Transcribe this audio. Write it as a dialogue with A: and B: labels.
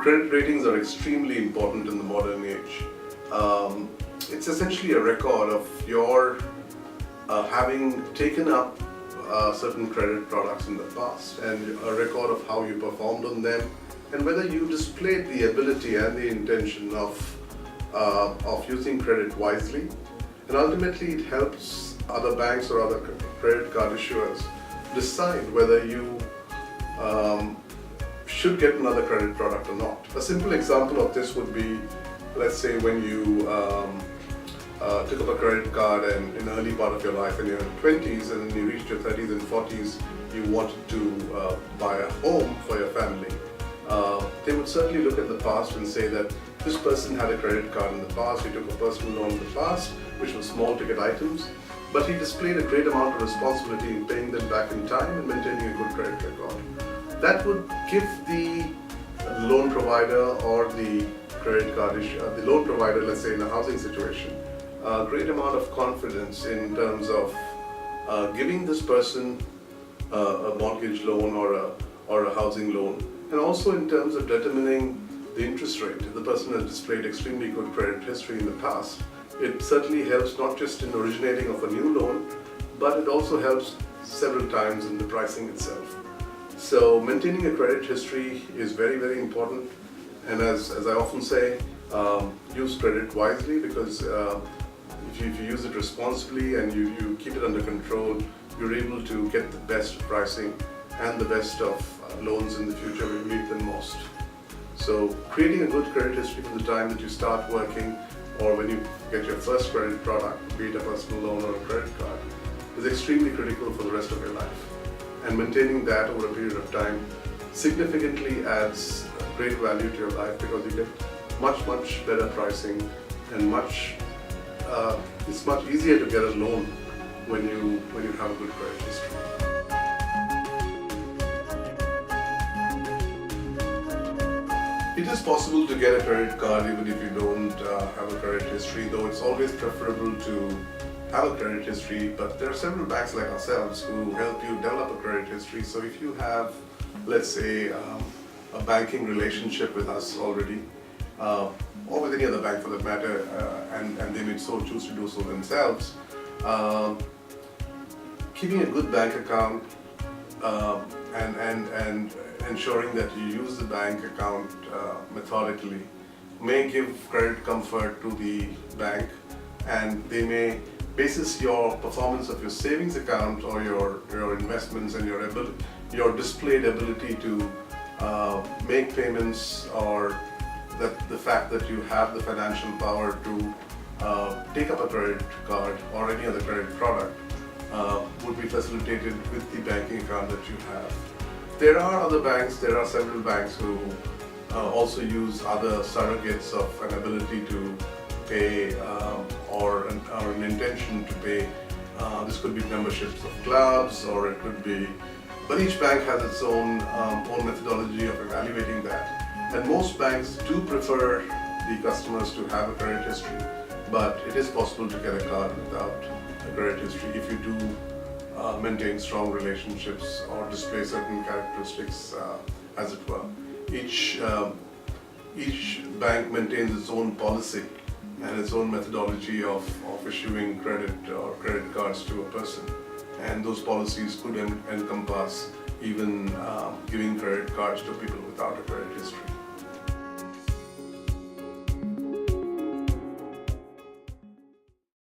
A: Credit ratings are extremely important in the modern age. It's essentially a record of your having taken up certain credit products in the past, and a record of how you performed on them, and whether you displayed the ability and the intention of using credit wisely. And ultimately it helps other banks or other credit card issuers decide whether you should get another credit product or not. A simple example of this would be, let's say when you took up a credit card and in the early part of your life and you're in 20s, and then you reached your 30s and 40s, you wanted to buy a home for your family. They would certainly look at the past and say that this person had a credit card in the past, he took a personal loan in the past, which was small ticket items, but he displayed a great amount of responsibility in paying them back in time and maintaining a good credit record. That would give the loan provider or the credit card issuer, the loan provider, let's say in a housing situation, a great amount of confidence in terms of giving this person a mortgage loan or a housing loan, and also in terms of determining the interest rate. If the person has displayed extremely good credit history in the past, it certainly helps not just in originating of a new loan, but it also helps several times in the pricing itself. So maintaining a credit history is very, very important, and as I often say, use credit wisely, because if you use it responsibly and you keep it under control, you're able to get the best pricing and the best of loans in the future when you need them most. So creating a good credit history from the time that you start working or when you get your first credit product, be it a personal loan or a credit card, is extremely critical for the rest of your life. And maintaining that over a period of time significantly adds great value to your life, because you get much better pricing, and it's much easier to get a loan when you have a good credit history. It is possible to get a credit card even if you don't have a credit history, though it's always preferable to have a credit history. But there are several banks like ourselves who help you develop a credit history. So if you have, let's say, a banking relationship with us already, or with any other bank for that matter, and they may so choose to do so themselves, keeping a good bank account and ensuring that you use the bank account methodically may give credit comfort to the bank, and they may basis your performance of your savings account or your investments and your displayed ability to make payments, or the fact that you have the financial power to take up a credit card or any other credit product would be facilitated with the banking account that you have. There are several banks who also use other surrogates of an ability to pay or an intention to pay. This could be memberships of clubs, or it could be, but each bank has its own methodology of evaluating that. And most banks do prefer the customers to have a credit history, but it is possible to get a card without a credit history if you do maintain strong relationships or display certain characteristics, as it were. Each bank maintains its own policy and its own methodology of issuing credit or credit cards to a person, and those policies could encompass even giving credit cards to people without a credit history.